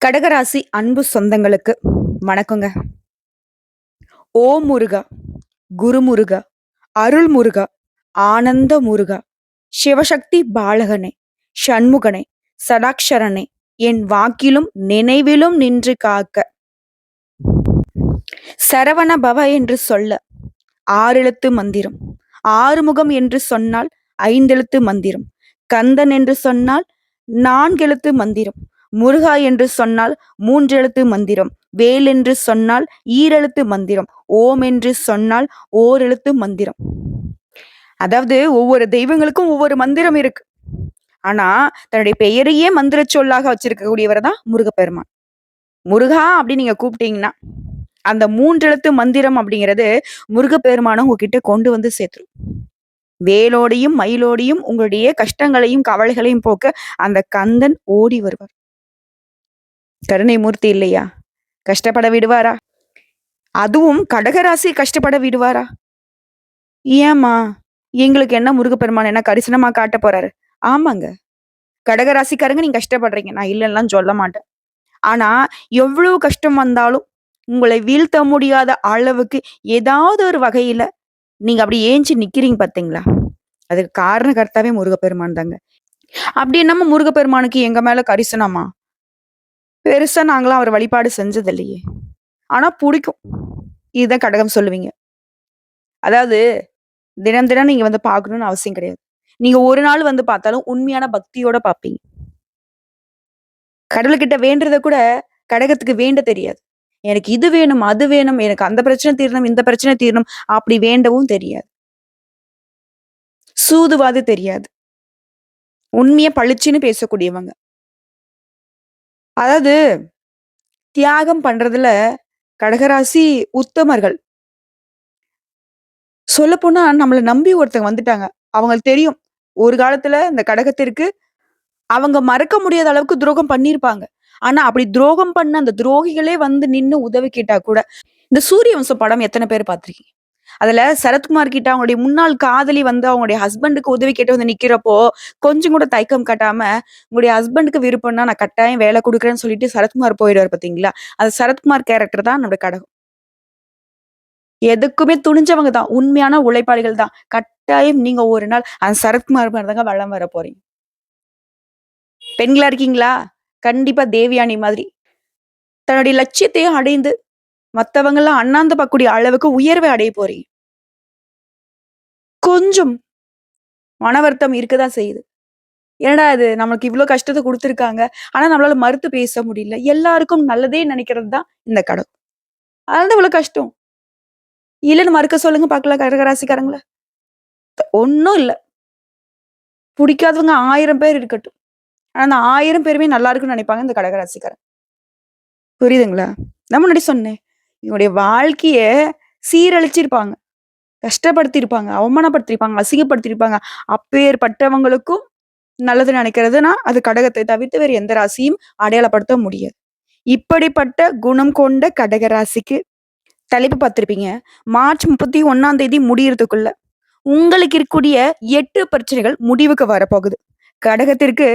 கடகராசி அன்பு சொந்தங்களுக்கு வணக்கங்க. ஓம் முருகா, குரு முருகா, அருள் முருகா, ஆனந்த முருகா, சிவசக்தி பாலகனே, சண்முகனே, சடாக்ஷரனே, என் வாக்கிலும் நினைவிலும் நின்று காக்க. சரவண பவ என்று சொல்ல ஆறெழுத்து மந்திரம், ஆறுமுகம் என்று சொன்னால் ஐந்தெழுத்து மந்திரம், கந்தன் என்று சொன்னால் நான்கெழுத்து மந்திரம், முருகா என்று சொன்னால் மூன்றெழுத்து மந்திரம், வேல் என்று சொன்னால் ஈரெழுத்து மந்திரம், ஓம் என்று சொன்னால் ஓரெழுத்து மந்திரம். அதாவது ஒவ்வொரு தெய்வங்களுக்கும் ஒவ்வொரு மந்திரம் இருக்கு. ஆனா தன்னுடைய பெயரையே மந்திர சொல்லாக வச்சிருக்கக்கூடியவர் தான் முருகப்பெருமான். முருகா அப்படின்னு நீங்க கூப்பிட்டீங்கன்னா அந்த மூன்றெழுத்து மந்திரம் அப்படிங்கிறது முருகப்பெருமானும் உங்ககிட்ட கொண்டு வந்து சேர்த்துரும். வேலோடையும் மயிலோடையும் உங்களுடைய கஷ்டங்களையும் கவலைகளையும் போக்க அந்த கந்தன் ஓடி வருவார். கருணை மூர்த்தி இல்லையா? கஷ்டப்பட விடுவாரா? அதுவும் கடகராசி கஷ்டப்பட விடுவாரா? ஏம்மா, எங்களுக்கு என்ன முருகப்பெருமான் என்ன கரிசனமா காட்ட போறாரு? ஆமாங்க, கடகராசிக்காரங்க நீங்க கஷ்டப்படுறீங்க, நான் இல்லைன்னுலாம் சொல்ல மாட்டேன். ஆனா எவ்வளவு கஷ்டம் வந்தாலும் உங்களை வீழ்த்த முடியாத அளவுக்கு ஏதாவது ஒரு வகையில நீங்க அப்படி ஏஞ்சி நிக்கிறீங்க பாத்தீங்களா? அதுக்கு காரணகர்த்தாவே முருகப்பெருமான் தாங்க. அப்படி என்னமோ முருகப்பெருமானுக்கு எங்க மேல கரிசனமா? பெருசா நாங்களாம் அவர் வழிபாடு செஞ்சது இல்லையே. ஆனா புடிக்கும். இதுதான் கடகம் சொல்லுவீங்க. அதாவது தினம் தினம் நீங்க வந்து பார்க்கணும்னு அவசியம் கிடையாது. நீங்க ஒரு நாள் வந்து பார்த்தாலும் உண்மையான பக்தியோட பார்ப்பீங்க. கடவுள்கிட்ட வேண்டுறத கூட கடகத்துக்கு வேண்ட தெரியாது. எனக்கு இது வேணும், அது வேணும், எனக்கு அந்த பிரச்சனை தீரணும், இந்த பிரச்சனை தீரணும் அப்படி வேண்டவும் தெரியாது. சூதுவாது தெரியாது. உண்மைய பளிச்சுன்னு பேசக்கூடியவங்க. அதாவது தியாகம் பண்றதுல கடகராசி உத்தமர்கள். சொல்லப்போனா நம்மள நம்பி ஒருத்தங்க வந்துட்டாங்க. அவங்களுக்கு தெரியும். ஒரு காலத்துல இந்த கடகத்திற்கு அவங்க மறக்க முடியாத அளவுக்கு துரோகம் பண்ணியிருப்பாங்க. ஆனா அப்படி துரோகம் பண்ண அந்த துரோகிகளே வந்து நின்னு உதவி கேட்டா கூட இந்த சூரிய வம்சம் படம் எத்தன பேர் பார்த்திருக்கீங்க? அதுல சரத்குமார் கிட்ட அவங்களுடைய முன்னாள் காதலி வந்து அவங்களுடைய ஹஸ்பண்டுக்கு உதவி கேட்டு வந்து நிக்கிறப்போ, கொஞ்சம் கூட தயக்கம் காட்டாம, "உங்களுடைய ஹஸ்பண்டுக்கு விருப்பம்னா நான் கட்டாயம் வேலை குடுக்குறேன்னு" சொல்லிட்டு சரத்குமார் போயிடுவாரு பார்த்தீங்களா? அது சரத்குமார் கேரக்டர் தான் நம்முடைய கடகம். எதுக்குமே துணிஞ்சவங்க தான். உண்மையான உழைப்பாளிகள் தான். கட்டாயம் நீங்க ஒரு நாள் அந்த சரத்குமார் மாரி தாங்க வலம் வர போறீங்க. பெண்களா இருக்கீங்களா? கண்டிப்பா தேவயானி மாதிரி. தன்னுடைய லட்சியத்தையும் அடைந்து, மத்தவங்கலாம் அண்ணாந்து பார்க்கக்கூடிய அளவுக்கு உயர்வை அடைய போறீங்க. கொஞ்சம் மன வருத்தம் இருக்கதான் செய்யுது. என்னடா இது நமக்கு இவ்ளோ கஷ்டத்த குடுத்துருக்காங்க. ஆனா நம்மளால மறுத்து பேச முடியல. எல்லாருக்கும் நல்லதே நினைக்கிறது தான் இந்த கடவுள். அதனால தான் இவ்ளோ கஷ்டம். இல்லன்னு மறுக்க சொல்லுங்க பார்க்கலாம் கடகராசிக்காரங்கள. ஒண்ணும் இல்ல. புடிக்காதவங்க 1000 பேர் இருக்கட்டும். ஆனா அந்த 1000 பேருமே நல்லா இருக்குன்னு நினைப்பாங்க இந்த கடகராசிக்காரங்க. புரியுதுங்களா? நான் முன்னாடி சொன்னேன். இவங்களுடைய வாழ்க்கைய சீரழிச்சிருப்பாங்க. கஷ்டப்படுத்தியிருப்பாங்க, அவமானப்படுத்தியிருப்பாங்க, அசிங்கப்படுத்தியிருப்பாங்க. அப்பேற்பட்டவங்களுக்கும் நல்லது நினைக்கிறதுனா, அது கடகத்தை தவிர்த்து வேறு எந்த ராசியும் அடையாளப்படுத்த முடியாது. இப்படிப்பட்ட குணம் கொண்ட கடக ராசிக்கு தலைப்பு பார்த்திருப்பீங்க. மார்ச் 31ஆம் தேதி முடியறதுக்குள்ள உங்களுக்கு இருக்கக்கூடிய 8 பிரச்சனைகள் முடிவுக்கு வரப்போகுது. கடகத்திற்கு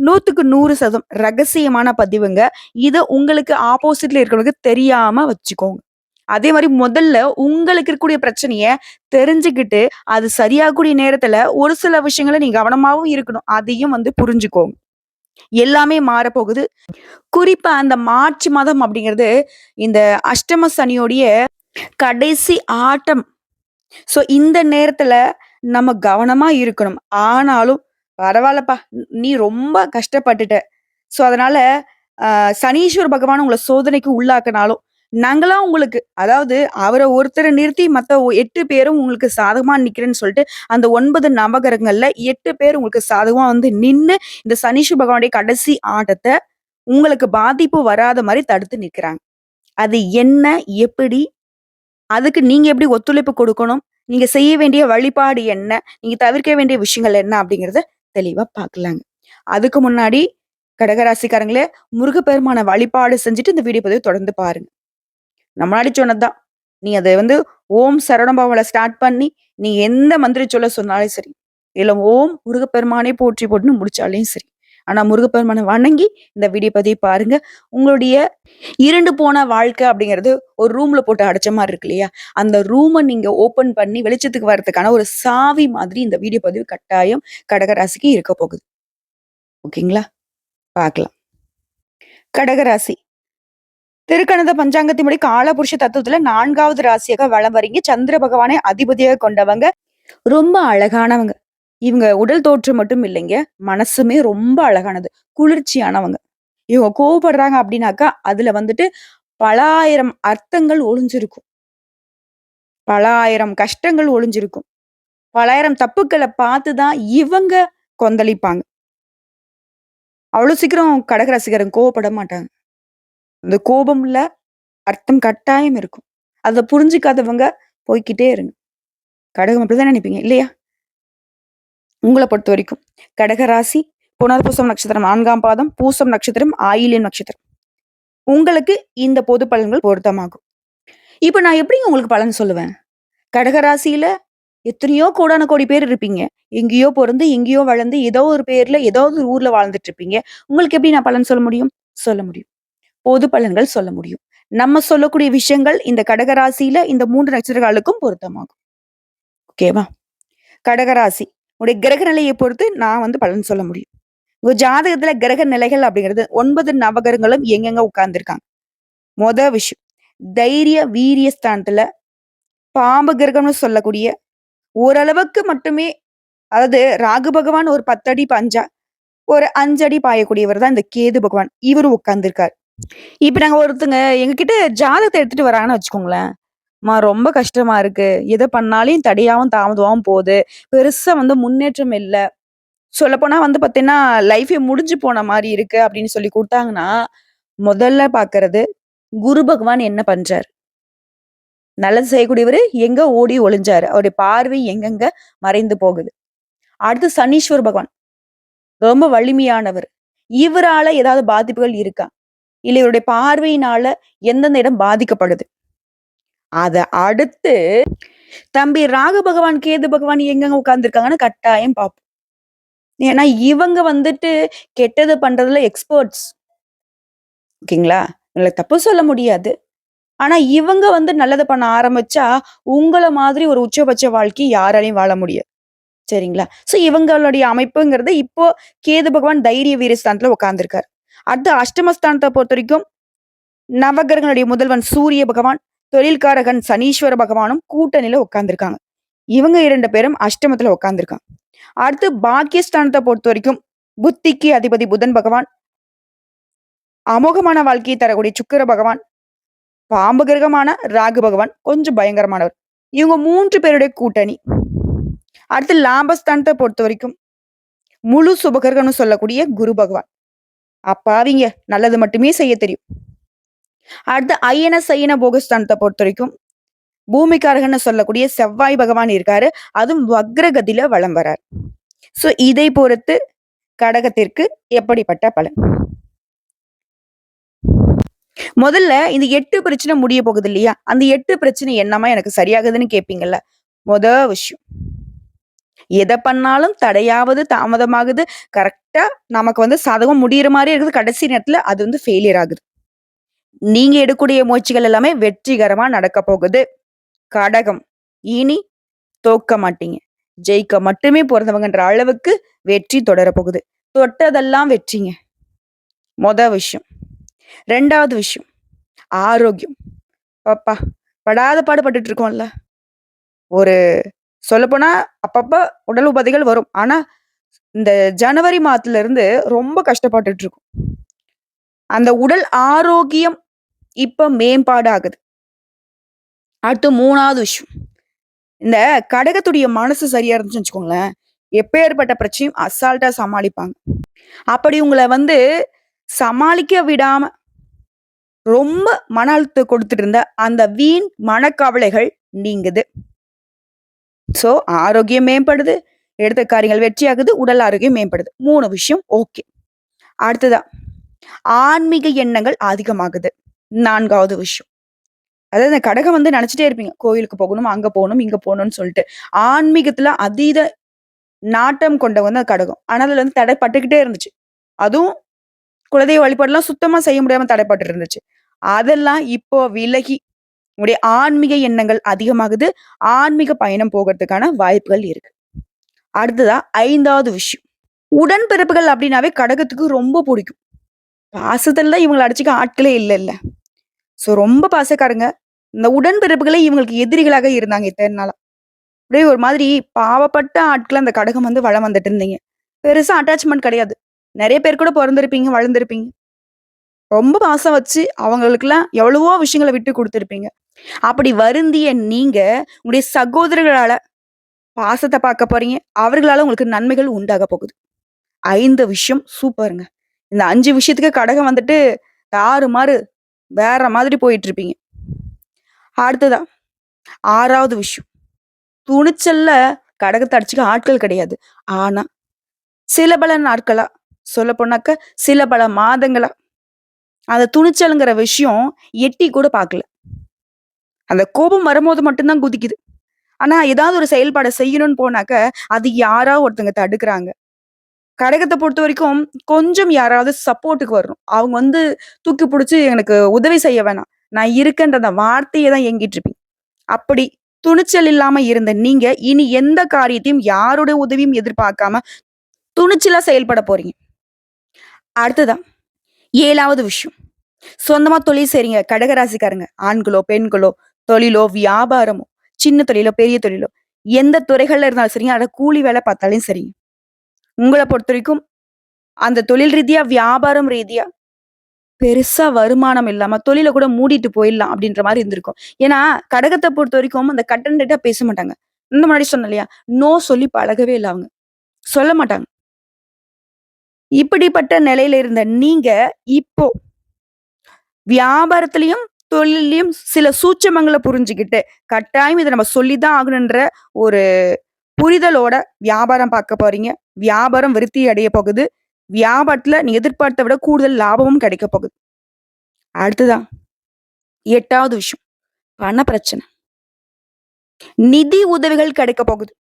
100க்கு 100% ரகசியமான பதிவுங்க. இது உங்களுக்கு ஆப்போசிட்ல இருக்கிறவங்களுக்கு தெரியாம வச்சுக்கோங்க. அதே மாரி முதல்ல உங்களுக்கு இருக்கக்கூடிய பிரச்சனைய தெரிஞ்சுக்கிட்டு, அது சரியாகக்கூடிய நேரத்துல ஒரு சில விஷயங்கள நீங்க கவனமாவும் இருக்கணும். அதையும் வந்து புரிஞ்சுக்கோங்க. எல்லாமே மாறப்போகுது. குறிப்பா அந்த மார்ச் மாதம் அப்படிங்கிறது, இந்த அஷ்டம சனியோடைய கடைசி ஆட்டம். ஸோ இந்த நேரத்துல நம்ம கவனமா இருக்கணும். ஆனாலும் பரவால்லப்பா, நீ ரொம்ப கஷ்டப்பட்டுட்ட. ஸோ அதனால சனீஸ்வர பகவான் உங்கள சோதனைக்கு உள்ளாக்குனாலும், நாங்களா உங்களுக்கு அதாவது அவர ஒருத்தர நிறுத்தி மத்த 8 பேரும் உங்களுக்கு சாதகமா நிக்கிறேன்னு சொல்லிட்டு, அந்த 9 நவகிரகங்கள்ல 8 பேர் உங்களுக்கு சாதகமா வந்து நின்னு, இந்த சனீஸ்வர பகவானுடைய கடைசி ஆட்டத்த உங்களுக்கு பாதிப்பு வராத மாரி தடுத்து நிக்கிறாங்க. அது என்ன? எப்படி? அதுக்கு நீங்க எப்படி ஒத்துழைப்பு கொடுக்கணும்? நீங்க செய்ய வேண்டிய வழிபாடு என்ன? நீங்க தவிர்க்க வேண்டிய விஷயங்கள் என்ன? அப்படிங்கிறத தெளிவா பார்க்கலாங்க. அதுக்கு முன்னாடி கடகராசிக்காரங்களே, முருகப்பெருமான வழிபாடு செஞ்சுட்டு இந்த வீடியோ பதிவ தொடர்ந்து பாருங்க. நான் முன்னாடி சொன்னது தான். நீ அத வந்து ஓம் சரவணபவன்ல ஸ்டார்ட் பண்ணி, நீங்க எந்த மந்திர சொல்ல சொன்னாலும் சரி. இல்ல ஓம் முருகப்பெருமானே போற்றி போட்டுன்னு முடிச்சாலும் சரி. ஆனா முருகப்பெருமானை வணங்கி இந்த வீடியோ பதிவை பாருங்க. உங்களுடைய இருண்டு போன வாழ்க்கை அப்படிங்கிறது ஒரு ரூம்ல போட்டு அடைச்ச மாதிரி இருக்கு இல்லையா? அந்த ரூமை நீங்க ஓபன் பண்ணி வெளிச்சத்துக்கு வர்றதுக்கான ஒரு சாவி மாதிரி இந்த வீடியோ பதிவு கட்டாயம் கடகராசிக்கு இருக்க போகுது. ஓகேங்களா? பார்க்கலாம். கடகராசி திருக்கணித பஞ்சாங்கத்தின்படி காலபுருஷ தத்துவத்துல 4வது ராசியாக வலம் வரீங்க. சந்திர பகவானை அதிபதியாக கொண்டவங்க. ரொம்ப அழகானவங்க. இவங்க உடல் தோற்றம் மட்டும் இல்லைங்க. மனசுமே ரொம்ப அழகானது. குளிர்ச்சியானவங்க. இவங்க கோவப்படுறாங்க அப்படின்னாக்கா, அதுல வந்துட்டு பல ஆயிரம் அர்த்தங்கள் ஒளிஞ்சிருக்கும். பல ஆயிரம் கஷ்டங்கள் ஒளிஞ்சிருக்கும். பல ஆயிரம் தப்புக்கள பார்த்து தான் இவங்க கொந்தளிப்பாங்க. அவ்வளவு சீக்கிரம் கடகராசிக்காரங்க கோவப்பட மாட்டாங்க. அந்த கோபம்ல அர்த்தம் கட்டாயம் இருக்கும். அத புரிஞ்சுக்காதவங்க போய்க்கிட்டே இருங்க. கடகம் அப்படிதான் நினைப்பீங்க இல்லையா? உங்கள பொறுத்தவரைக்கும் கடகராசி புனர்பூசம் நட்சத்திரம் 4ஆம் பாதம், பூசம் நட்சத்திரம், ஆயில்யம் நட்சத்திரம். உங்களுக்கு இந்த பொது பலன்கள் பொருத்தமாகும். இப்ப நான் எப்படிங்க உங்களுக்கு பலன் சொல்லுவேன்? கடகராசியில எத்தனையோ கோடான கோடி பேர் இருப்பீங்க. எங்கேயோ பொறந்து, எங்கேயோ வளர்ந்து, ஏதோ ஒரு பேர்ல, ஏதோ ஒரு ஊர்ல வாழ்ந்துட்டு இருப்பீங்க. உங்களுக்கு எப்படி நான் பலன் சொல்ல முடியும்? சொல்ல முடியும். பொது பலன்கள் சொல்ல முடியும். நம்ம சொல்லக்கூடிய விஷயங்கள் இந்த கடகராசியில இந்த 3 நட்சத்திரங்களுக்கும் பொருத்தமாகும். ஓகேவா? கடகராசி உடைய கிரக நிலையை பொறுத்து நான் வந்து பலன் சொல்ல முடியும். உங்க ஜாதகத்துல கிரக நிலைகள் அப்படிங்கிறது 9 நவகிரகங்களும் எங்கெங்க உட்கார்ந்துருக்காங்க. மொத விஷயம் தைரிய வீரிய ஸ்தானத்துல பாம்பு கிரகம்னு சொல்லக்கூடிய ஓரளவுக்கு மட்டுமே, அதாவது ராகு பகவான் ஒரு 10 அடி பஞ்சா ஒரு 5 அடி பாயக்கூடியவர் தான் இந்த கேது பகவான். இவரு உட்கார்ந்துருக்காரு. இப்ப நாங்க ஒருத்தங்க எங்ககிட்ட ஜாதகத்த எடுத்துட்டு வராங்கன்னு வச்சுக்கோங்களேன். ரொம்ப கஷ்டமா இருக்கு. எத பண்ணாலும் தடையாவும், தாமதமாவும் போது. பெருசா வந்து முன்னேற்றம் இல்ல. சொல்லப்போனா வந்து பார்த்தீங்கன்னா, லைஃபே முடிஞ்சு போன மாரி இருக்கு அப்படின்னு சொல்லி குடுத்தாங்கன்னா, முதல்ல பார்க்கறது குரு பகவான் என்ன பண்றாரு? நல்லது செய்யக்கூடியவரு எங்க ஓடி ஒளிஞ்சாரு? அவருடைய பார்வை எங்கெங்க மறைந்து போகுது? அடுத்து சனீஸ்வர பகவான். ரொம்ப வலிமையானவர். இவரால ஏதாவது பாதிப்புகள் இருக்கா? இல்ல இவருடைய பார்வையினால எந்தெந்த இடம் பாதிக்கப்படுது? அத அடுத்து தம்பி ராகு பகவான், கேது பகவான் எங்கெங்க உட்கார்ந்துருக்காங்கன்னு கட்டாயம் பார்ப்போம். ஏன்னா இவங்க வந்துட்டு கெட்டது பண்றதுல எக்ஸ்பர்ட்ஸ். ஓகேங்களா? இவங்கள தப்பு சொல்ல முடியாது. ஆனா இவங்க வந்து நல்லது பண்ண ஆரம்பிச்சா, உங்கள மாதிரி ஒரு உச்சபட்ச வாழ்க்கை யாராலயும் வாழ முடியாது. சரிங்களா? சோ இவங்களுடைய அமைப்புங்கிறது இப்போ கேது பகவான் தைரிய வீரஸ்தானத்துல உட்கார்ந்திருக்காரு. அடுத்து அஷ்டமஸ்தானத்த பொறுத்தவரைக்கும் நவகிரகங்களுடைய முதல்வன் சூரிய பகவான், தொழில்காரகன் சனீஸ்வர பகவானும் கூட்டணியில உட்கார்ந்திருக்காங்க. இவங்க 2 பேரும் அஷ்டமத்துல உட்கார்ந்திருக்காங்க. அடுத்து பாக்கியஸ்தானத்த பொறுத்தவரைக்கும் புத்திக்கு அதிபதி புதன் பகவான், அமோகமான வாழ்க்கையை தரக்கூடிய சுக்கிர பகவான், பாம்பு கிரகமான ராகு பகவான் கொஞ்சம் பயங்கரமானவர். இவங்க 3 பேருடைய கூட்டணி. அடுத்து லாபஸ்தானத்தை பொறுத்த வரைக்கும் முழு சுபகிரகம்னு சொல்லக்கூடிய குரு பகவான். அப்பாவிங்க நல்லது மட்டுமே செய்ய தெரியும். அடுத்து ஐயன சையன போகஸ்தானத்தை பொறுத்த வரைக்கும் பூமிக்காரகன்னு சொல்லக்கூடிய செவ்வாய் பகவான் இருக்காரு. அதுவும் வக்ரகதியில வலம் வரார். சோ இதை பொறுத்து கடகத்திற்கு எப்படிப்பட்ட பலன்? முதல்ல இந்த 8 பிரச்சனை முடிய போகுது இல்லையா? அந்த 8 பிரச்சனை என்னமா எனக்கு சரியாகுதுன்னு கேட்பீங்கல்ல. மொத விஷயம் எத பண்ணாலும் தடையாவது, தாமதமாகுது. கரெக்ட்டா நமக்கு வந்து சாதகம் முடியிற மாரி இருக்குது. கடைசி நேரத்துல அது வந்து ஃபெயிலியர் ஆகுது. நீங்க எடுக்கக்கூடிய முயற்சிகள் எல்லாமே வெற்றிகரமா நடக்க போகுது. கடகம் இனி தோக்க மாட்டீங்க. ஜெயிக்க மட்டுமே பொறந்தவங்கன்ற அளவுக்கு வெற்றி தொடர போகுது. தொட்டதெல்லாம் வெற்றிங்க. மொத விஷயம். 2வது விஷயம் ஆரோக்கியம். அப்பா படாத பாடு பட்டுட்டு இருக்கோம்ல. ஒரு சொல்லப்போனா அப்பப்ப உடல் உபாதைகள் வரும். ஆனா இந்த ஜனவரி மாதத்துல இருந்து ரொம்ப கஷ்டப்பட்டுட்டு இருக்கோம். அந்த உடல் ஆரோக்கியம் இப்ப மேம்பாடு ஆகுது. அடுத்து 3வது விஷயம். இந்த கடகத்துடைய மனசு சரியா இருந்துச்சுன்னு வச்சுக்கோங்களேன். எப்பேற்பட்ட பிரச்சனையும் அசால்ட்டா சமாளிப்பாங்க. அப்படி உங்கள வந்து சமாளிக்க விடாம ரொம்ப மன அழுத்தம் கொடுத்துட்டு இருந்த அந்த வீண் மனக்கவலைகள் நீங்குது. சோ ஆரோக்கியம் மேம்படுது. எடுத்த காரியங்கள் வெற்றியாகுது. உடல் ஆரோக்கியம் மேம்படுது. 3 விஷயம் ஓகே. அடுத்ததா ஆன்மீக எண்ணங்கள் அதிகமாகுது. 4வது விஷயம். அதாவது இந்த கடகம் வந்து நினைச்சிட்டே இருப்பீங்க. கோயிலுக்கு போகணும், அங்க போகணும், இங்க போகணும்னு சொல்லிட்டு. ஆன்மீகத்துல அதீத நாட்டம் கொண்டவங்க தான் கடகம். ஆனா அதுல வந்து தடைப்பட்டுக்கிட்டே இருந்துச்சு. அதுவும் குலதெய்வ வழிபாடுலாம் சுத்தமா செய்ய முடியாம தடைப்பட்டு இருந்துச்சு. அதெல்லாம் இப்போ விலகி உங்களுடைய ஆன்மீக எண்ணங்கள் அதிகமாகுது. ஆன்மீக பயணம் போகறதுக்கான வாய்ப்புகள் இருக்கு. அடுத்ததா 5வது விஷயம். உடன்பிறப்புகள் அப்படின்னாவே கடகத்துக்கு ரொம்ப புடிக்கும். பாசத்துல தான் இவங்கள அடிச்சுக்க ஆட்களே இல்லல்ல. ரொம்ப பாசக்காரங்க. இந்த உடன்பிறப்புகளே இவங்களுக்கு எதிரிகளாக இருந்தாங்க இத்தன நாளா. அப்படியே ஒரு மாதிரி பாவப்பட்ட ஆட்கள அந்த கடகம் வந்து வலம் வந்துட்டு இருந்தீங்க. பெருசா அட்டாச்மென்ட் கிடையாது. நெறைய பேர் கூட பொறந்திருப்பீங்க, வளர்ந்திருப்பீங்க. ரொம்ப பாசம் வச்சு அவங்களுக்கெல்லாம் எவ்வளவோ விஷயங்கள விட்டு குடுத்திருப்பீங்க. அப்படி வருந்திய நீங்க, உங்களுடைய சகோதரர்களால பாசத்த பார்க்க போறீங்க. அவர்களால உங்களுக்கு நன்மைகள் உண்டாக போகுது. 5 விஷயம் சூப்பர்ங்க. இந்த 5 விஷயத்துக்கு கடகம் வந்துட்டு தாறுமாறு வேற மாதிரி போயிட்டுருப்பீங்க. அடுத்ததா 6வது விஷயம். துணிச்சல்ல கடகத்த அடிச்சுக்க ஆட்கள் கிடையாது. ஆனா, சில பல நாட்களா, சொல்லப்போனாக்க சில பல மாதங்களா, அந்த துணிச்சல்ங்கிற விஷயம் எட்டி கூட பார்க்கல. அந்த கோபம் வரும்போது மட்டும் தான் குதிக்குது. ஆனா, ஏதாவது ஒரு செயல்பாட செய்யணும்னு போனாக்க, அது யாரா ஒருத்தங்க தடுக்குறாங்க. கடகத்த பொறுத்தவரைக்கும் கொஞ்சம் யாராவது சப்போர்ட்டுக்கு வரணும். அவங்க வந்து தூக்கி புடிச்சு எனக்கு உதவி செய்ய வேணாம். நான் இருக்கேன்ற அந்த வார்த்தைய தான் ஏங்கிட்டு இருப்பீங்க. அப்படி துணிச்சல் இல்லாம இருந்த நீங்க, இனி எந்த காரியத்தையும் யாருடைய உதவியும் எதிர்பார்க்காம துணிச்சலா செயல்பட போறீங்க. அடுத்ததா 7வது விஷயம். சொந்தமா தொழில் செய்றீங்க கடகராசிக்காரங்க. ஆண்களோ, பெண்களோ, தொழிலோ, வியாபாரமோ, சின்ன தொழிலோ, பெரிய தொழிலோ, எந்த துறைகள்ல இருந்தாலும் சரிங்க, அத கூலி வேலை பார்த்தாலும் சரிங்க. உங்கள பொறுத்தவரைக்கும் அந்த தொழில் ரீதியா, வியாபாரம் ரீதியா பெருசா வருமானம் இல்லாம தொழில கூட மூடிட்டு போயிடலாம் அப்படின்ற மாரி இருந்திருக்கும். ஏன்னா, கடகத்த பொறுத்தவரைக்கும் அந்த கட் அண்ட் ரைட்டா பேச மாட்டாங்க. இந்த முன்னாடி சொன்னேன் இல்லையா? நோ சொல்லி பழகவே இல்ல அவங்க. சொல்ல மாட்டாங்க. இப்படிப்பட்ட நிலையில இருந்த நீங்க, இப்போ வியாபாரத்திலயும், தொழில்லயும் சில சூட்சமங்கள புரிஞ்சுகிட்டு, கட்டாயம் இத நம்ம சொல்லி தான் ஆகணுன்ற ஒரு புரிதலோட வியாபாரம் பார்க்க போறீங்க. வியாபாரம் விருத்தி அடைய போகுது. வியாபாரத்துல நீ எதிர்பார்த்த விட கூடுதல் லாபமும் கிடைக்க போகுது. அடுத்ததா 8வது விஷயம். பண பிரச்சனை. நிதி உதவிகள் கிடைக்க போகுது.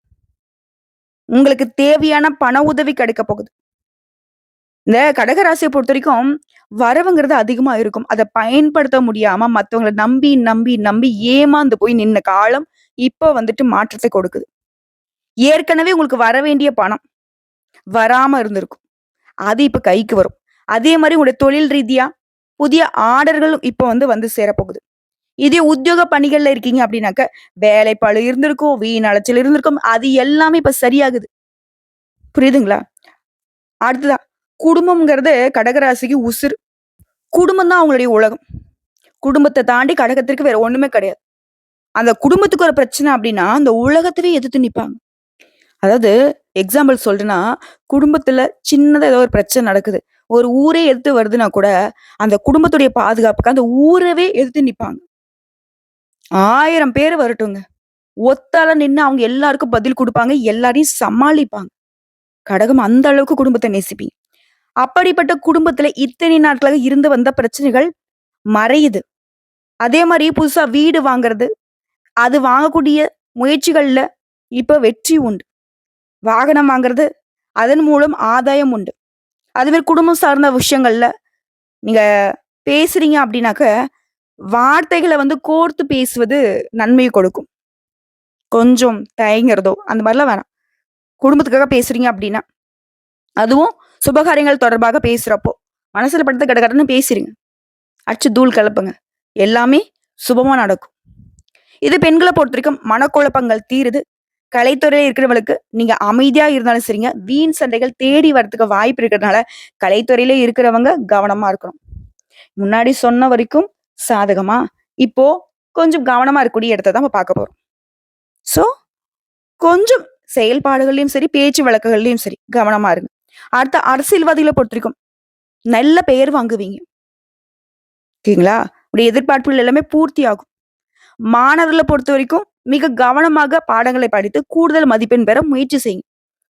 உங்களுக்கு தேவையான பண உதவி கிடைக்க போகுது. இந்த கடகராசிய பொறுத்தவரைக்கும் வரவுங்கிறது அதிகமா இருக்கும். அத பயன்படுத்த முடியாம மத்தவங்கள நம்பி, நம்பி, நம்பி ஏமாந்து போய் நின்ன காலம் இப்ப வந்துட்டு மாற்றத்த கொடுக்குது. ஏற்கனவே உங்களுக்கு வர வேண்டிய பணம் வராம இருந்திருக்கும். அது இப்ப கைக்கு வரும். அதே மாரி உங்களுடைய தொழில் ரீதியா புதிய ஆர்டர்கள் இப்ப வந்து சேரப்போகுது. இதே உத்தியோக பணிகள்ல இருக்கீங்க அப்படின்னாக்க, வேலைப்பளு இருந்திருக்கும், வீண் அலைச்சல் இருந்திருக்கும். அது எல்லாமே இப்ப சரியாகுது. புரியுதுங்களா? அடுத்ததா குடும்பம்ங்கிறது கடகராசிக்கு உசுரு. குடும்பம் தான் அவங்களுடைய உலகம். குடும்பத்த தாண்டி கடகத்திற்கு வேற ஒண்ணுமே கிடையாது. அந்த குடும்பத்துக்கு ஒரு பிரச்சனை அப்படின்னா, அந்த உலகத்தவே எதிர்த்து நிப்பாங்க. அதாவது எக்ஸாம்பிள் சொல்றேன்னா, குடும்பத்துல சின்னதா ஏதோ ஒரு பிரச்சனை நடக்குது. ஒரு ஊரே எதிர்த்து வருதுன்னா கூட, அந்த குடும்பத்துடைய பாதுகாப்புக்கு அந்த ஊரவே எதிர்த்து நிப்பாங்க. 1000 பேரு வரட்டுங்க. ஒத்தாளா நின்னு அவங்க எல்லாருக்கும் பதில் குடுப்பாங்க. எல்லாரையும் சமாளிப்பாங்க. கடகம் அந்த அளவுக்கு குடும்பத்த நேசிப்பீங்க. அப்படிப்பட்ட குடும்பத்துல இத்தனை நாட்களாக இருந்து வந்த பிரச்சனைகள் மறையுது. அதே மாரி புதுசா வீடு வாங்குறது, அது வாங்கக்கூடிய முயற்சிகள்ல இப்ப வெற்றி உண்டு. வாகனம் வாங்குறது, அதன் மூலம் ஆதாயம் உண்டு. அதுமாரி குடும்பம் சார்ந்த விஷயங்கள்ல நீங்க பேசுறீங்க அப்படின்னாக்க, வார்த்தைகள வந்து கோர்த்து பேசுவது நன்மைய கொடுக்கும். கொஞ்சம் தயங்குறதோ, அந்த மாரிலாம் வேணாம். குடும்பத்துக்காக பேசுறீங்க அப்படின்னா, அதுவும் சுபகாரியங்கள் தொடர்பாக பேசுறப்போ, மனசுல பட்டத கடகடன்னு பேசிருங்க. அடிச்சு தூள் கெளப்புங்க. எல்லாமே சுபமா நடக்கும். இது பெண்கள பொறுத்தவரைக்கும் மனக்குழப்பங்கள் தீருது. கலைத்துறையில இருக்கிறவங்களுக்கு நீங்க அமைதியா இருந்தாலும் சரிங்க, வீண் சண்டைகள் தேடி வரதுக்கு வாய்ப்பு இருக்கிறதுனால, கலைத்துறையில இருக்கிறவங்க கவனமா இருக்கணும். முன்னாடி சொன்ன வரைக்கும் சாதகமா, இப்போ கொஞ்சம் கவனமா இருக்கக்கூடிய இடத்த தான் நம்ம பார்க்க போறோம். ஸோ, கொஞ்சம் செயல்பாடுகள்லயும் சரி, பேச்சு வழக்குகள்லயும் சரி கவனமா இருங்க. அடுத்த அரசியல்வாதிகள பொறுத்தவரைக்கும் நல்ல பெயர் வாங்குவீங்க. ஓகேங்களா? உடைய எதிர்பார்ப்புகள் எல்லாமே பூர்த்தி ஆகும். மாணவர்கள பொறுத்தவரைக்கும் மிக கவனமாக பாடங்களை படித்து கூடுதல் மதிப்பெண் பெற முயற்சி செய்யுங்க.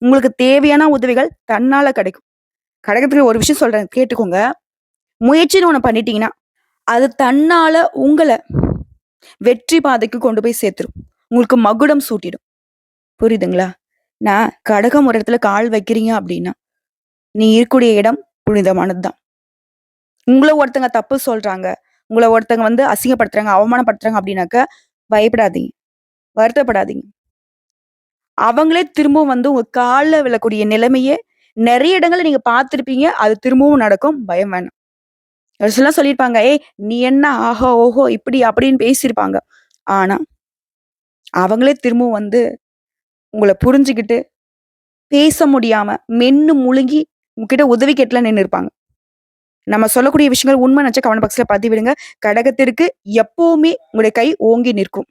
உங்களுக்கு தேவையான உதவிகள் தன்னால கிடைக்கும். கடகத்துல ஒரு விஷயம் சொல்றேன் கேட்டுக்கோங்க. முயற்சின்னு ஒண்ணு பண்ணிட்டீங்கன்னா, அது தன்னால உங்கள வெற்றி பாதைக்கு கொண்டு போய் சேர்த்துரும். உங்களுக்கு மகுடம் சூட்டிடும். புரியுதுங்களா? நான் கடகம் ஒரு இடத்துல கால் வைக்கிறீங்க அப்படின்னா, நீ இருக்கக்கூடிய இடம் புனிதமானது தான். உங்கள ஒருத்தங்க தப்பு சொல்றாங்க. உங்கள ஒருத்தங்க அசிங்கப்படுத்துறாங்க, அவமானப்படுத்துறாங்க அப்டின்னாக்க, பயப்படாதீங்க. வருத்தப்படாதீங்க. அவங்களே திரும்பவும் உங்க கால்ல விழக்கூடிய நிலைமைய நெறைய இடங்கள்ல நீங்க பார்த்திருப்பீங்க. அது திரும்பவும் நடக்கும். பயம் வேணாம். ஒரு சிலர் சொல்லியிருப்பாங்க, "ஏய்! நீ என்ன ஆஹா, ஓஹோ! இப்படி அப்படின்னு பேசியிருப்பாங்க." ஆனா, அவங்களே திரும்பவும் உங்கள புரிஞ்சுகிட்டு, பேச முடியாம, மென்னு முழுங்கி உங்ககிட்ட உதவி கேட்டுலாம் நின்னுருப்பாங்க. நம்ம சொல்லக்கூடிய விஷயங்கள் உண்மை நெனச்சா கமெண்ட் பாக்ஸ்ல பதிவிடுங்க. கடகத்திற்கு எப்பவுமே உங்களுடைய கை ஓங்கி நிற்கும்.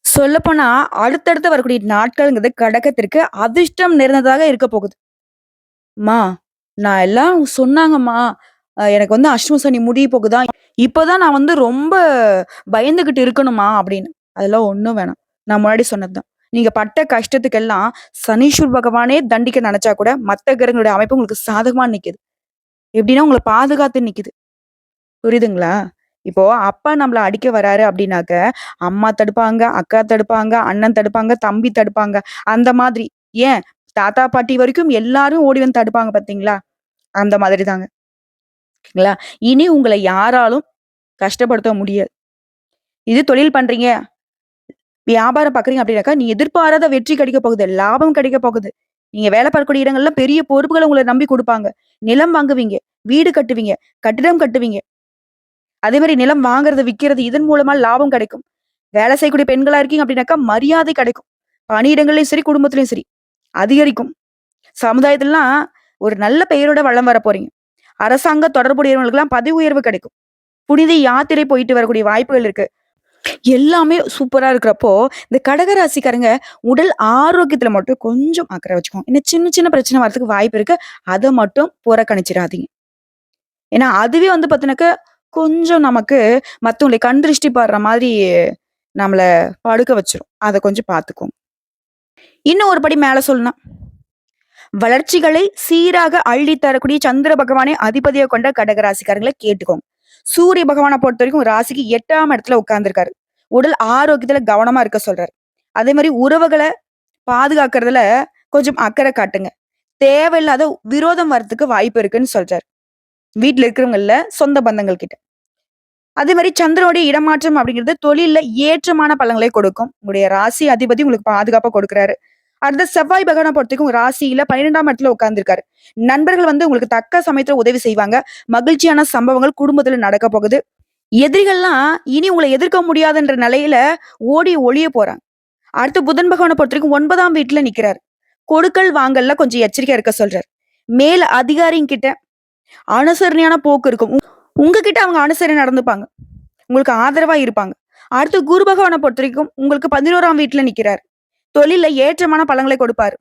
சொல்லப்போனா, அடுத்தடுத்து வரக்கூடிய நாட்கள்ங்கிறது கடகத்திற்கு அதிர்ஷ்டம் நிறைந்ததாக இருக்க போகுது. "அம்மா, நான் எல்லாம் சொன்னாங்கம்மா. எனக்கு அஷ்டம சனி முடிய போகுதா, இப்பதான் நான் ரொம்ப பயந்துகிட்டு இருக்கணுமா?" அப்படின்னு. அதெல்லாம் ஒண்ணும் வேணாம். நான் முன்னாடி சொன்னது தான். நீங்க பட்ட கஷ்டத்துக்கெல்லாம் சனீஸ்வர பகவானே தண்டிக்க நெனச்சா கூட, மத்த கிரகங்களுடைய அமைப்பு உங்களுக்கு சாதகமா நிக்குது. எப்படின்னா, உங்கள பாதுகாத்து நிக்குது. புரியுதுங்களா? இப்போ அப்பா நம்மள அடிக்க வராரு அப்படின்னாக்க, அம்மா தடுப்பாங்க, அக்கா தடுப்பாங்க, அண்ணன் தடுப்பாங்க, தம்பி தடுப்பாங்க. அந்த மாதிரி. ஏன் தாத்தா, பாட்டி வரைக்கும் எல்லாரும் ஓடி வந்து தடுப்பாங்க பார்த்தீங்களா? அந்த மாதிரி தாங்க. ங்களா? இனி உங்கள யாராலும் கஷ்டப்படுத்த முடியாது. இது தொழில் பண்றீங்க, வியாபாரம் பார்க்குறீங்க அப்படின்னாக்கா, நீ எதிர்பாராத வெற்றி கிடைக்க போகுது. லாபம் கிடைக்க போகுது. நீங்க வேலை பார்க்கக்கூடிய இடங்கள்ல பெரிய பொறுப்புகள உங்கள நம்பி குடுப்பாங்க. நிலம் வாங்குவீங்க, வீடு கட்டுவீங்க, கட்டிடம் கட்டுவீங்க. அதே மாரி நிலம் வாங்குறது, விக்கிறது இதன் மூலமா லாபம் கிடைக்கும். வேலை செய்யக்கூடிய பெண்களா இருக்கீங்க அப்படின்னாக்கா, மரியாதை கிடைக்கும். பணியிடங்கள்லயும் சரி, குடும்பத்திலயும் சரி அதிகரிக்கும். சமுதாயத்திலலாம் ஒரு நல்ல பெயரோட வலம் வரப் போறீங்க. அரசாங்க தொடர்புடையவங்களுக்கெல்லாம் பதவி உயர்வு கிடைக்கும். புனித யாத்திரை போயிட்டு வரக்கூடிய வாய்ப்புகள் இருக்கு. எல்லாமே சூப்பரா இருக்கிறப்போ, இந்த கடக ராசிக்காரங்க உடல் ஆரோக்கியத்துல மட்டும் கொஞ்சம் அக்கறை வச்சுக்கோங்க. இன்னும் சின்ன சின்ன பிரச்சனை வரதுக்கு வாய்ப்பு இருக்கு. அத மட்டும் புறக்கணிச்சிராதீங்க. ஏன்னா, அதுவே பாத்தீங்கன்னாக்க, கொஞ்சம் நமக்கு மத்தவங்களுடைய கண் திருஷ்டி படுற மாதிரி நம்மள படுக்க வச்சுரும். அத கொஞ்சம் பாத்துக்கோங்க. இன்னும் ஒரு படி மேல சொல்லணும்னா, வளர்ச்சிகளை சீராக அள்ளி தரக்கூடிய சந்திர பகவானை அதிபதியா கொண்ட கடக ராசிக்காரங்கள கேட்டுக்கோங்க. சூரிய பகவான பொறுத்தவரைக்கும் ராசிக்கு 8ஆம் இடத்துல உட்கார்ந்திருக்காரு. உடல் ஆரோக்கியத்துல கவனமா இருக்க சொல்றாரு. அதே மாரி உறவுகள பாதுகாக்கிறதுல கொஞ்சம் அக்கறை காட்டுங்க. தேவையில்லாத விரோதம் வரதுக்கு வாய்ப்பு இருக்குன்னு சொல்றாரு. வீட்ல இருக்கிறவங்கள்ல சொந்த பந்தங்கள் கிட்ட. அதே மாரி சந்திரனுடைய இடமாற்றம் அப்படிங்கிறது தொழில்ல ஏற்றமான பலன்களை கொடுக்கும். உங்களுடைய ராசி அதிபதி உங்களுக்கு பாதுகாப்பா கொடுக்குறாரு. அடுத்து செவ்வாய் பகவான பொறுத்தவரைக்கும் ராசியில 12ஆம் இடத்துல உட்கார்ந்திருக்காரு. நண்பர்கள் உங்களுக்கு தக்க சமயத்துல உதவி செய்வாங்க. மகிழ்ச்சியான சம்பவங்கள் குடும்பத்துல நடக்க போகுது. எதிரிகள்லாம் இனி உங்கள எதிர்க்க முடியாதுன்ற நிலையில ஓடி ஒளிய போறாங்க. அடுத்து புதன் பகவான பொறுத்தவரைக்கும் 9ஆம் வீட்ல நிக்கிறாரு. கொடுக்கல் வாங்கல்ல கொஞ்சம் எச்சரிக்கையா இருக்க சொல்றாரு. மேல் அதிகாரிங்கிட்ட அனுசரணையான போக்கு இருக்கும். உங்ககிட்ட அவங்க அனுசரணை நடந்துப்பாங்க. உங்களுக்கு ஆதரவா இருப்பாங்க. அடுத்து குரு பகவான பொறுத்தவரைக்கும் உங்களுக்கு 11ஆம் வீட்ல நிக்கிறாரு. தொழில்ல ஏற்றமான பலன்களை கொடுப்பாரு.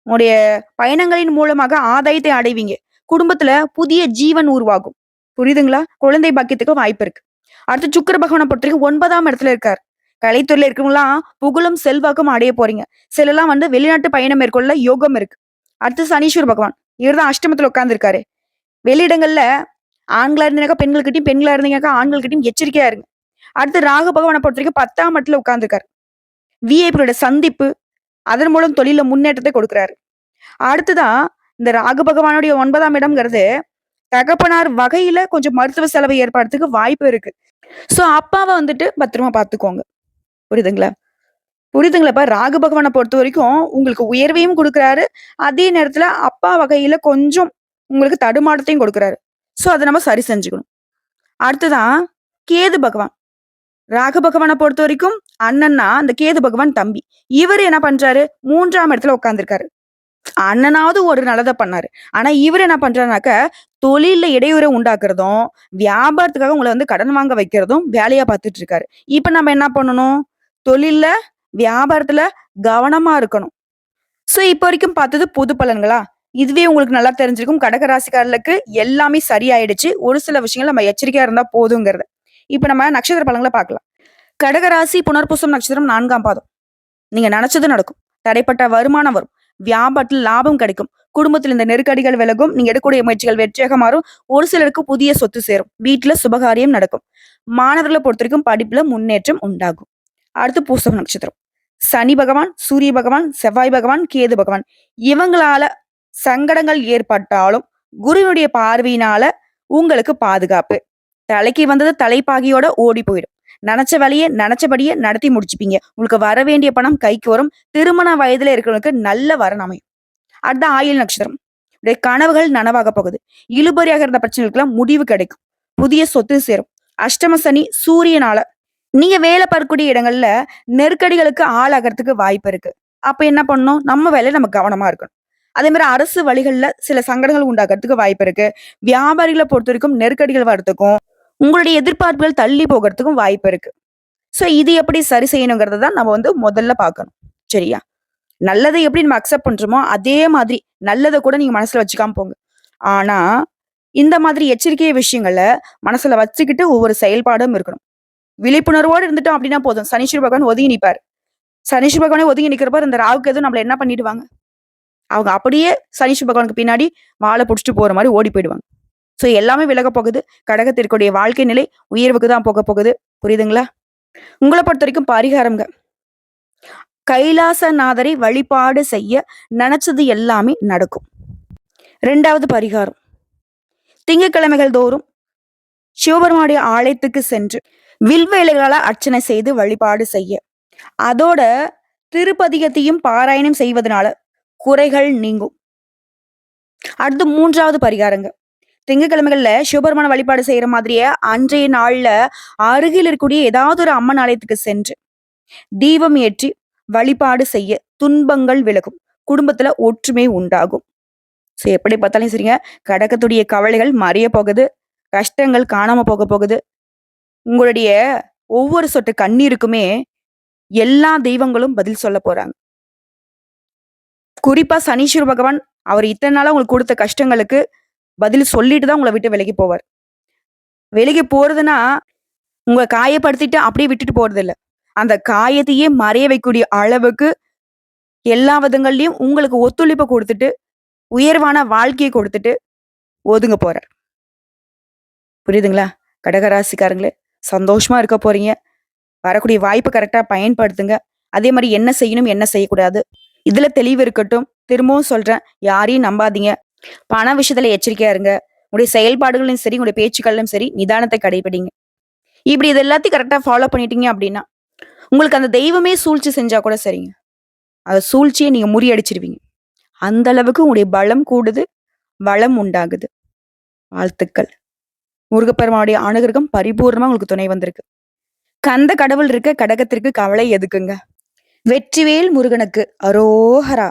உங்களுடைய பயணங்களின் மூலமாக ஆதாயத்தை அடைவீங்க. குடும்பத்துல புதிய ஜீவன் உருவாகும். புரியுதுங்களா? குழந்தை பாக்கியத்துக்கு வாய்ப்பு இருக்கு. அடுத்து சுக்கிர பகவான பொறுத்தவரைக்கும் 9ஆம் இடத்துல இருக்காரு. கலைத்துறையில இருக்கவங்கலாம் புகழும், செல்வாக்கும் அடைய போறீங்க. சிலர்லாம் வெளிநாட்டு பயணம் மேற்கொள்ள யோகம் இருக்கு. அடுத்து சனீஸ்வர பகவான். இவர் தான் அஷ்டமத்துல உட்கார்ந்திருக்காரு. வெளியிடங்கள்ல ஆண்களா இருந்தீங்கனாக்கா பெண்கள்கிட்டயும், பெண்களா இருந்தீங்கனாக்கா ஆண்கள்கிட்டயும் எச்சரிக்கையா இருங்க. அடுத்து ராகு பகவான பொறுத்தவரைக்கும் 10ஆம் இடத்துல உட்கார்ந்திருக்காரு. விஐபியோட சந்திப்பு, அதன் மூலம் தொழில்ல முன்னேற்றத்தை கொடுக்கிறாரு. அடுத்ததா இந்த ராகு பகவானுடைய 9ஆம் இடம்ங்கிறது, தகப்பனார் வகையில கொஞ்சம் மருத்துவ செலவு ஏற்படுறதுக்கு வாய்ப்பு இருக்கு. சோ அப்பாவ பத்திரமா பார்த்துக்கோங்க. புரியுதுங்களா? புரியுதுங்களா? இப்ப ராகு பகவான பொறுத்தவரைக்கும் உங்களுக்கு உயர்வையும் குடுக்குறாரு. அதே நேரத்துல அப்பா வகையில கொஞ்சம் உங்களுக்கு தடுமாற்றத்தையும் கொடுக்குறாரு. சோ அத நம்ம சரி செஞ்சுக்கணும். அடுத்ததான் கேது பகவான். ராகு பகவான பொறுத்தவரைக்கும் அண்ணன்னா, அந்த கேது பகவான் தம்பி. இவரு என்ன பண்றாரு? 3ஆம் இடத்துல உட்கார்ந்திருக்காரு. அண்ணனாவது ஒரு நல்லத பண்ணாரு. ஆனா இவரு என்ன பண்றாருனாக்க, தொழில்ல இடையூற உண்டாக்குறதும், வியாபாரத்துக்காக உங்கள கடன் வாங்க வைக்கிறதும் வேலையா பார்த்துட்டு இருக்காரு. இப்ப நம்ம என்ன பண்ணணும்? தொழில்ல, வியாபாரத்துல கவனமா இருக்கணும். சோ இப்ப வரைக்கும் பார்த்தது பொது பலன்களா? இதுவே உங்களுக்கு நல்லா தெரிஞ்சிருக்கும். கடக ராசிக்காரர்களுக்கு எல்லாமே சரியாயிடுச்சு. ஒரு சில விஷயங்கள் நம்ம எச்சரிக்கையா இருந்தா போதுங்கிறது. இப்ப நம்ம நட்சத்திர பலன்கள பார்க்கலாம். கடக ராசி புனர்பூசம் நட்சத்திரம் 4ஆம் பாதம். நீங்க நெனச்சது நடக்கும். தடைப்பட்ட வருமானம் வரும். வியாபாரத்துல லாபம் கிடைக்கும். குடும்பத்துல இந்த நெருக்கடிகள் விலகும். நீங்க எடுக்கக்கூடிய முயற்சிகள் வெற்றியாக மாறும். ஒரு சிலருக்கு புதிய சொத்து சேரும். வீட்ல சுபகாரியம் நடக்கும். மாணவர்கள பொறுத்தவரைக்கும் படிப்புல முன்னேற்றம் உண்டாகும். அடுத்து பூசம் நட்சத்திரம். சனி பகவான், சூரிய பகவான், செவ்வாய் பகவான், கேது பகவான் இவங்களால சங்கடங்கள் ஏற்பட்டாலும் குருவினுடைய பார்வையினால உங்களுக்கு பாதுகாப்பு. தலைக்கு வந்தது தலைப்பாகியோட ஓடி போயிடும். நினைச்ச வேலையை நினைச்சபடியே நடத்தி முடிச்சுப்பீங்க. உங்களுக்கு வர வேண்டிய பணம் கைக்கு வரும். திருமண வயதுல இருக்கிறவங்களுக்கு நல்ல வரன் அமையும். அடுத்த ஆயுள் நட்சத்திரம். உடைய கனவுகள் நனவாக போகுது. இழுபறியாக இருந்த பிரச்சனைகளுக்கெல்லாம் முடிவு கிடைக்கும். புதிய சொத்து சேரும். அஷ்டம சனி சூரியனால நீங்க வேலை பார்க்கக்கூடிய இடங்கள்ல நெருக்கடிகளுக்கு ஆளாகிறதுக்கு வாய்ப்பு இருக்கு. அப்ப என்ன பண்ணணும்? நம்ம வேலையில நம்ம கவனமா இருக்கணும். அதே மாதிரி அரசு வழிகள்ல சில சங்கடங்கள் உண்டாகிறதுக்கு வாய்ப்பு இருக்கு. வியாபாரிகளை பொறுத்த வரைக்கும் நெருக்கடிகள் வர்றதுக்கும், உங்களுடைய எதிர்பார்ப்புகள் தள்ளி போகிறதுக்கும் வாய்ப்பு இருக்கு. சோ இது எப்படி சரி செய்யணுங்கிறத தான் நம்ம முதல்ல பார்க்கணும். சரியா? நல்லதை எப்படி நம்ம அக்செப்ட் பண்றோமோ, அதே மாதிரி நல்லத கூட நீங்க மனசுல வச்சுக்காம போங்க. ஆனா, இந்த மாதிரி எச்சரிக்கை விஷயங்கள மனசுல வச்சுக்கிட்டு ஒவ்வொரு செயல்பாடும் இருக்கணும். விழிப்புணர்வோடு இருந்துட்டோம் அப்படின்னா போதும். சனீஸ்வர பகவான் ஒதுங்கி நிப்பாரு. சனீஸ்வர பகவானே ஒதுங்கி நிக்கிறப்ப இந்த ராகு கேது நம்மள என்ன பண்ணிடுவாங்க? அவங்க அப்படியே சனீஸ்வர பகவானுக்கு பின்னாடி வாழ புடிச்சிட்டு போற மாரி ஓடி போயிடுவாங்க. சோ எல்லாமே விலக போகுது. கடகத்திற்குடைய வாழ்க்கை நிலை உயர்வுக்கு தான் போக போகுது. புரியுதுங்களா? உங்கள பொறுத்தவரைக்கும் பரிகாரம்ங்க. கைலாசநாதரை வழிபாடு செய்ய நினைச்சது எல்லாமே நடக்கும். 2வது பரிகாரம். திங்கட்கிழமைகள் தோறும் சிவபெருமானுடைய ஆலயத்துக்கு சென்று வில்வ இலைகளால அர்ச்சனை செய்து வழிபாடு செய்ய. அதோட திருப்பதிகத்தையும் பாராயணம் செய்வதனால குறைகள் நீங்கும். அடுத்து 3வது பரிகாரங்க. திங்கட்கிழமைகள்ல சிவபெருமான வழிபாடு செய்யற மாதிரியே அன்றைய நாள்ல அருகில் இருக்கக்கூடிய ஏதாவது ஒரு அம்மன் ஆலயத்துக்கு சென்று தீபம் ஏற்றி வழிபாடு செய்ய துன்பங்கள் விலகும். குடும்பத்துல ஒற்றுமை உண்டாகும். சோ எப்படி பார்த்தாலும் சரிங்க, கடகத்துடைய கவலைகள் மறைய போகுது. கஷ்டங்கள் காணாம போக போகுது. உங்களுடைய ஒவ்வொரு சொட்டு கண்ணீருக்குமே எல்லா தெய்வங்களும் பதில் சொல்ல போறாங்க. குறிப்பா சனீஸ்வர பகவான் அவர் இத்தனை நாளா உங்களுக்கு கொடுத்த கஷ்டங்களுக்கு பதில் சொல்லிட்டு தான் உங்களை விட்டு விலகி போவார். விலகி போறதுன்னா உங்களை காயப்படுத்திட்டு அப்படியே விட்டுட்டு போறது இல்ல. அந்த காயத்தையே மறைய வைக்கக்கூடிய அளவுக்கு எல்லா விதங்கள்லயும் உங்களுக்கு ஒத்துழைப்பு கொடுத்துட்டு உயர்வான வாழ்க்கையை கொடுத்துட்டு ஒதுங்க போறார். புரியுதுங்களா? கடகராசிக்காரங்களே, சந்தோஷமா இருக்க போறீங்க. வரக்கூடிய வாய்ப்பு கரெக்டா பயன்படுத்துங்க. அதே மாதிரி என்ன செய்யணும், என்ன செய்யக்கூடாது, இதுல தெளிவு இருக்கட்டும். திரும்பவும் சொல்றேன், யாரையும் நம்பாதீங்க. பண விஷயத்துல எச்சரிக்கையா இருங்க. உங்களுடைய செயல்பாடுகளும் சரி, உங்களுடைய பேச்சுக்களிலும் சரி, நிதானத்தை கடைபிடிங்க. இப்படி இது எல்லாத்தையும் கரெக்டா ஃபாலோ பண்ணிட்டீங்க அப்படின்னா, உங்களுக்கு அந்த தெய்வமே சூழ்ச்சி செஞ்சா கூட சரிங்க. அந்த சூழ்ச்சியை நீங்க முறியடிச்சிருவீங்க. அந்த அளவுக்கு உங்களுடைய பலம் கூடுது, வளம் உண்டாகுது. வாழ்த்துக்கள். முருகப்பெருமானுடைய அனுகிரகம் பரிபூர்ணமா உங்களுக்கு துணை வந்திருக்கு. கந்த கடவுள் இருக்க கடகத்திற்கு கவலை எதுக்குங்க? வெற்றிவேல் முருகனுக்கு அரோஹரா.